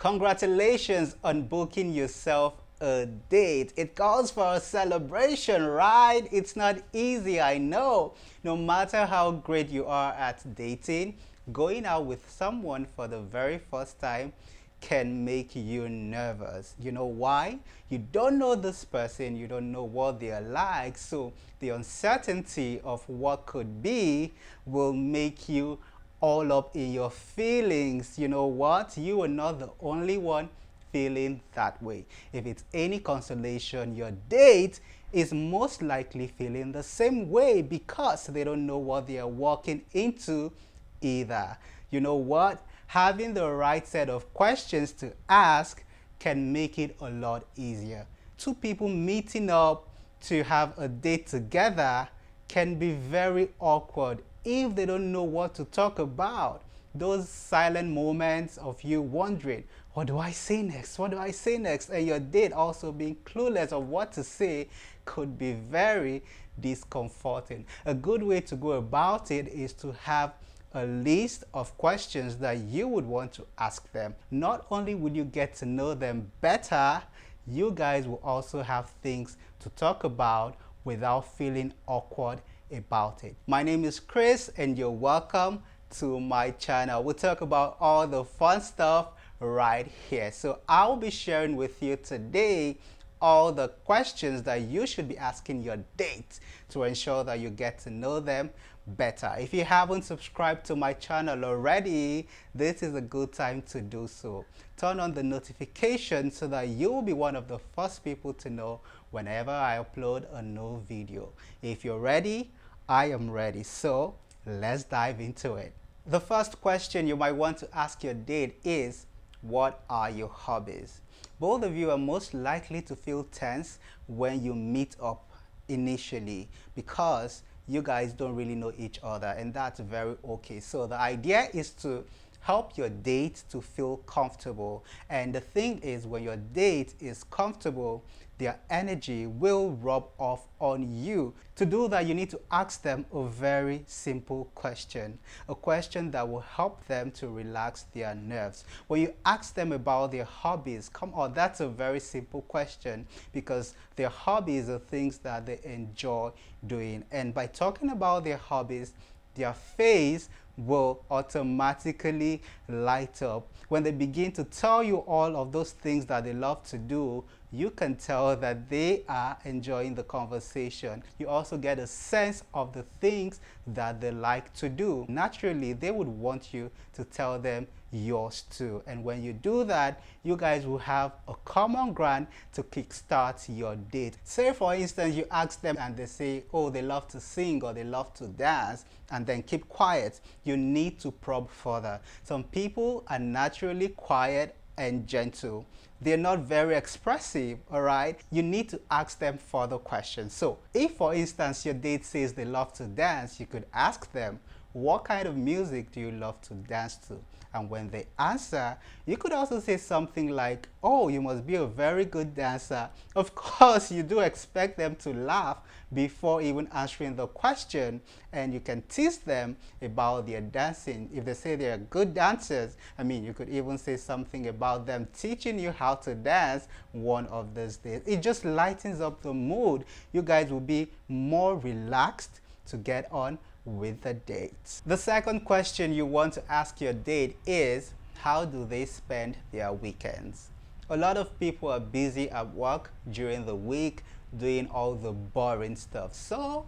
Congratulations on booking yourself a date. It calls for a celebration, right? It's not easy, I know. No matter how great you are at dating, going out with someone for the very first time can make you nervous. You know why? You don't know this person, you don't know what they are like, so the uncertainty of what could be will make you all up in your feelings. You know what? You are not the only one feeling that way. If it's any consolation, your date is most likely feeling the same way because they don't know what they are walking into either. You know what? Having the right set of questions to ask can make it a lot easier. Two people meeting up to have a date together can be very awkward if they don't know what to talk about. Those silent moments of you wondering, what do I say next? What do I say next? And your date also being clueless of what to say could be very discomforting. A good way to go about it is to have a list of questions that you would want to ask them. Not only would you get to know them better, you guys will also have things to talk about without feeling awkward about it. My name is Chris and you're welcome to my channel. We'll talk about all the fun stuff right here. So I'll be sharing with you today all the questions that you should be asking your date to ensure that you get to know them better. If you haven't subscribed to my channel already, this is a good time to do so. Turn on the notification so that you will be one of the first people to know whenever I upload a new video. If you're ready, I am ready. So let's dive into it. The first question you might want to ask your date is, what are your hobbies? Both of you are most likely to feel tense when you meet up initially because you guys don't really know each other, and that's very okay. So the idea is to help your date to feel comfortable, and the thing is, when your date is comfortable, their energy will rub off on you. To do that, you need to ask them a very simple question, a question that will help them to relax their nerves. When you ask them about their hobbies, come on, that's a very simple question because their hobbies are things that they enjoy doing, and by talking about their hobbies, their face will automatically light up. When they begin to tell you all of those things that they love to do, you can tell that they are enjoying the conversation. You also get a sense of the things that they like to do. Naturally, they would want you to tell them yours too. And when you do that, you guys will have a common ground to kickstart your date. Say for instance, you ask them and they say, oh, they love to sing or they love to dance, and then keep quiet. You need to probe further. Some people are naturally quiet and gentle. They're not very expressive, all right? You need to ask them further questions. So if, for instance, your date says they love to dance, you could ask them, what kind of music do you love to dance to? And when they answer, you could also say something like, oh, you must be a very good dancer. Of course, you do expect them to laugh before even answering the question, and you can tease them about their dancing. If they say they're good dancers, I mean, you could even say something about them teaching you how to dance one of these days. It just lightens up the mood. You guys will be more relaxed to get on with the date. The second question you want to ask your date is, how do they spend their weekends? A lot of people are busy at work during the week doing all the boring stuff, so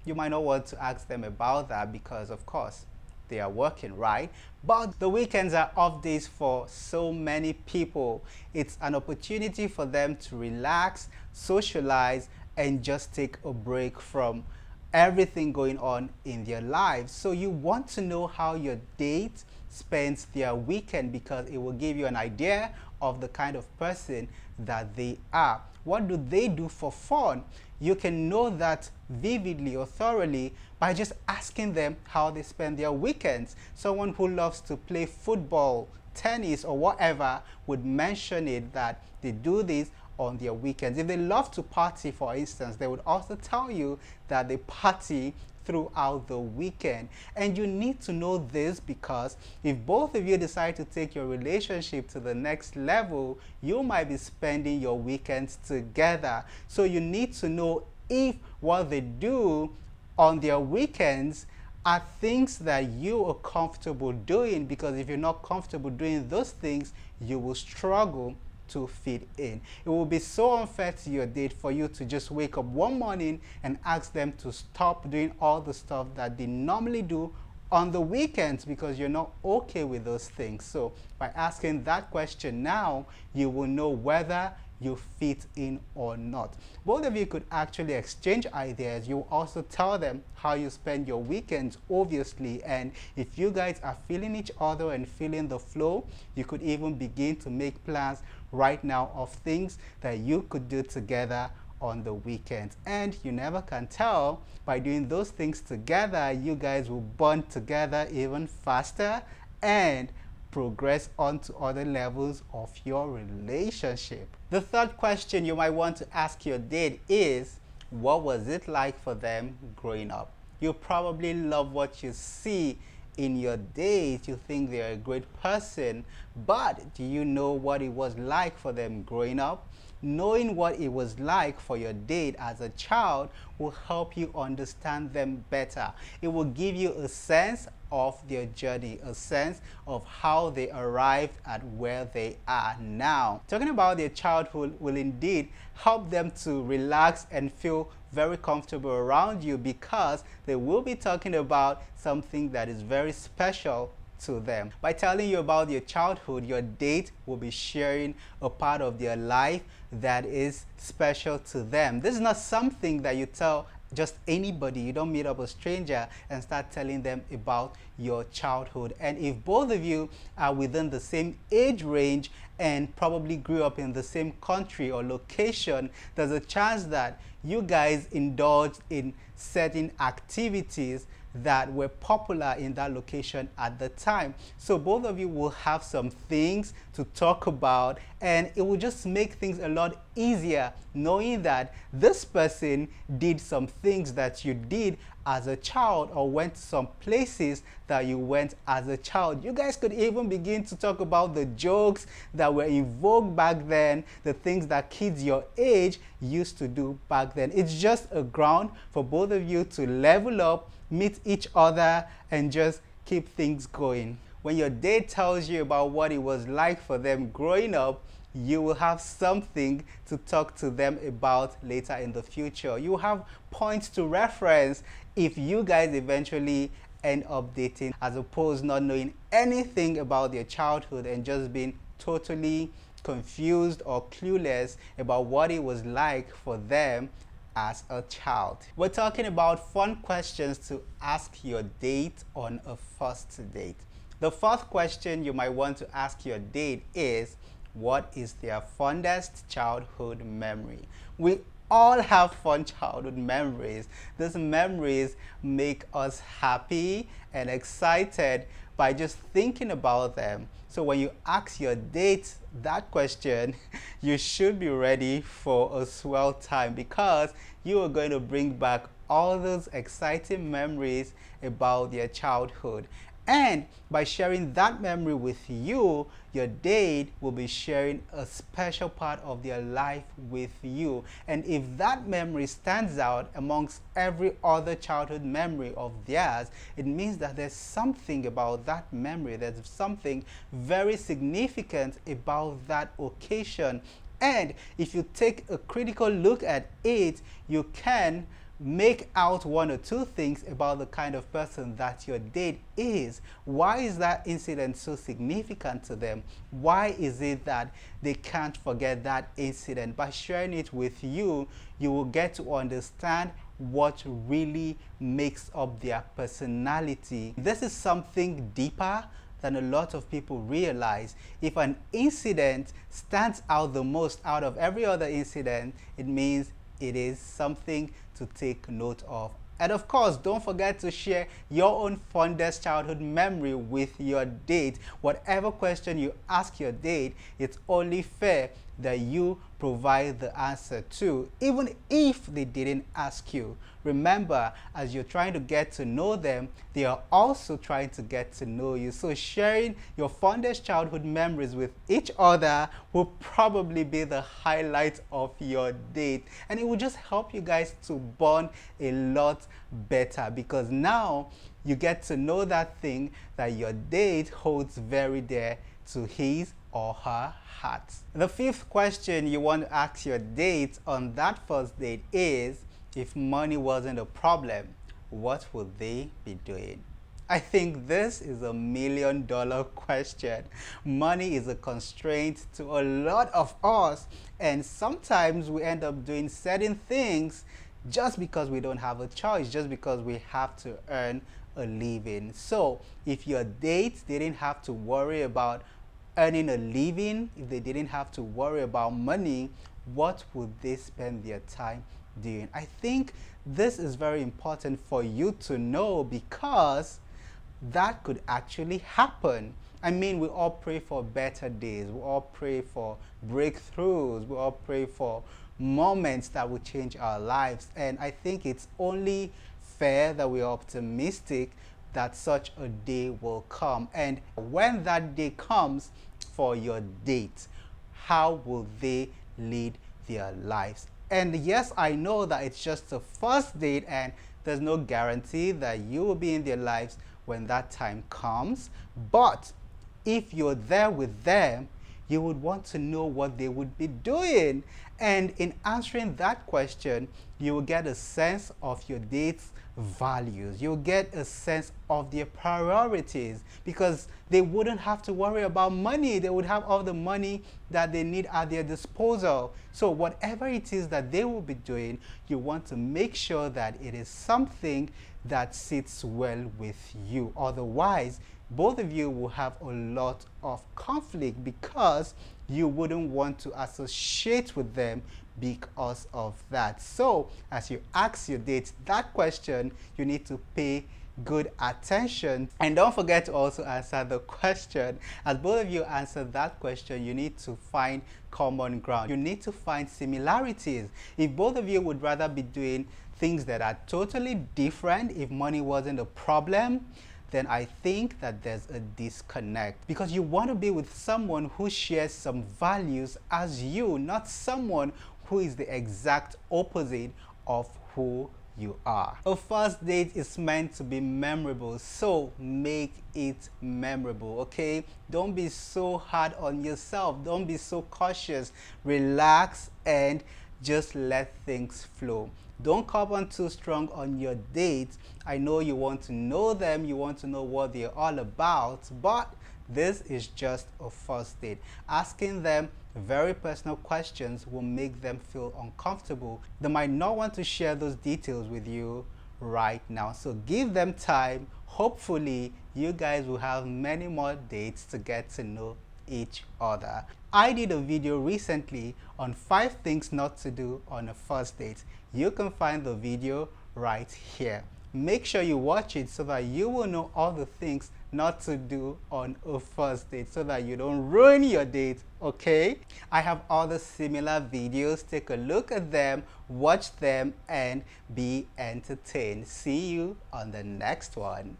you might not want to ask them about that because of course they are working, right? But the weekends are off days for so many people. It's an opportunity for them to relax, socialize, and just take a break from everything going on in their lives. So you want to know how your date spends their weekend because it will give you an idea of the kind of person that they are. What do they do for fun? You can know that vividly or thoroughly by just asking them how they spend their weekends. Someone who loves to play football, tennis, or whatever would mention it, that they do this on their weekends. If they love to party, for instance, they would also tell you that they party throughout the weekend. And you need to know this because if both of you decide to take your relationship to the next level, you might be spending your weekends together. So you need to know if what they do on their weekends are things that you are comfortable doing, because if you're not comfortable doing those things, you will struggle to fit in. It will be so unfair to your date for you to just wake up one morning and ask them to stop doing all the stuff that they normally do on the weekends because you're not okay with those things. So by asking that question now, you will know whether you fit in or not. Both of you could actually exchange ideas. You also tell them how you spend your weekends, obviously, and if you guys are feeling each other and feeling the flow, you could even begin to make plans right now of things that you could do together on the weekends. And you never can tell, by doing those things together, you guys will bond together even faster and progress on to other levels of your relationship. The third question you might want to ask your date is, what was it like for them growing up? You probably love what you see in your date. You think they're a great person, but do you know what it was like for them growing up? Knowing what it was like for your date as a child will help you understand them better. It will give you a sense of their journey, a sense of how they arrived at where they are now. Talking about their childhood will indeed help them to relax and feel very comfortable around you, because they will be talking about something that is very special to them. By telling you about your childhood, your date will be sharing a part of their life that is special to them. This is not something that you tell just anybody. You don't meet up a stranger and start telling them about your childhood. And if both of you are within the same age range and probably grew up in the same country or location, there's a chance that you guys indulged in certain activities that were popular in that location at the time. So both of you will have some things to talk about, and it will just make things a lot easier knowing that this person did some things that you did as a child, or went to some places that you went as a child. You guys could even begin to talk about the jokes that were in vogue back then, the things that kids your age used to do back then. It's just a ground for both of you to level up, meet each other, and just keep things going. When your date tells you about what it was like for them growing up, you will have something to talk to them about later in the future. You have points to reference if you guys eventually end up dating, as opposed not knowing anything about their childhood and just being totally confused or clueless about what it was like for them as a child. We're talking about fun questions to ask your date on a first date. The first question you might want to ask your date is, what is their fondest childhood memory? We all have fun childhood memories. These memories make us happy and excited by just thinking about them. So when you ask your date that question, you should be ready for a swell time, because you are going to bring back all those exciting memories about their childhood. And by sharing that memory with you, your date will be sharing a special part of their life with you. And if that memory stands out amongst every other childhood memory of theirs, it means that there's something about that memory, there's something very significant about that occasion. And if you take a critical look at it, you can make out one or two things about the kind of person that your date is. Why is that incident so significant to them? Why is it that they can't forget that incident? By sharing it with you, you will get to understand what really makes up their personality. This is something deeper than a lot of people realize. If an incident stands out the most out of every other incident, it means it is something to take note of. And of course, don't forget to share your own fondest childhood memory with your date. Whatever question you ask your date, it's only fair that you provide the answer to, even if they didn't ask you. Remember, as you're trying to get to know them, they are also trying to get to know you. So sharing your fondest childhood memories with each other will probably be the highlight of your date. And it will just help you guys to bond a lot better, because now you get to know that thing that your date holds very dear to his or her heart. The fifth question you want to ask your date on that first date is, if money wasn't a problem, what would they be doing? I think this is $1,000,000 question. Money is a constraint to a lot of us, and sometimes we end up doing certain things just because we don't have a choice, just because we have to earn a living. So if your date didn't have to worry about earning a living, if they didn't have to worry about money, what would they spend their time doing? I think this is very important for you to know, because that could actually happen. I mean, we all pray for better days, we all pray for breakthroughs, we all pray for moments that will change our lives, and I think it's only fair that we're optimistic that such a day will come. And when that day comes for your date, how will they lead their lives? And yes, I know that it's just a first date and there's no guarantee that you will be in their lives when that time comes. But if you're there with them, you would want to know what they would be doing. And in answering that question, you will get a sense of your date's values. You'll get a sense of their priorities, because they wouldn't have to worry about money. They would have all the money that they need at their disposal. So whatever it is that they will be doing, you want to make sure that it is something that sits well with you. Otherwise, both of you will have a lot of conflict, because you wouldn't want to associate with them because of that. So as you ask your date that question, you need to pay good attention, and don't forget to also answer the question. As both of you answer that question, you need to find common ground. You need to find similarities. If both of you would rather be doing things that are totally different, if money wasn't a problem, then I think that there's a disconnect, because you want to be with someone who shares some values as you, not someone who is the exact opposite of who you are. A first date is meant to be memorable, so make it memorable, okay? Don't be so hard on yourself. Don't be so cautious. Relax and just let things flow. Don't come on too strong on your date. I know you want to know them, you want to know what they're all about, but this is just a first date. Asking them very personal questions will make them feel uncomfortable. They might not want to share those details with you right now. So give them time. Hopefully, you guys will have many more dates to get to know each other. I did a video recently on 5 things not to do on a first date. You can find the video right here. Make sure you watch it so that you will know all the things not to do on a first date, so that you don't ruin your date, okay? I have other similar videos. Take a look at them, watch them, and be entertained. See you on the next one.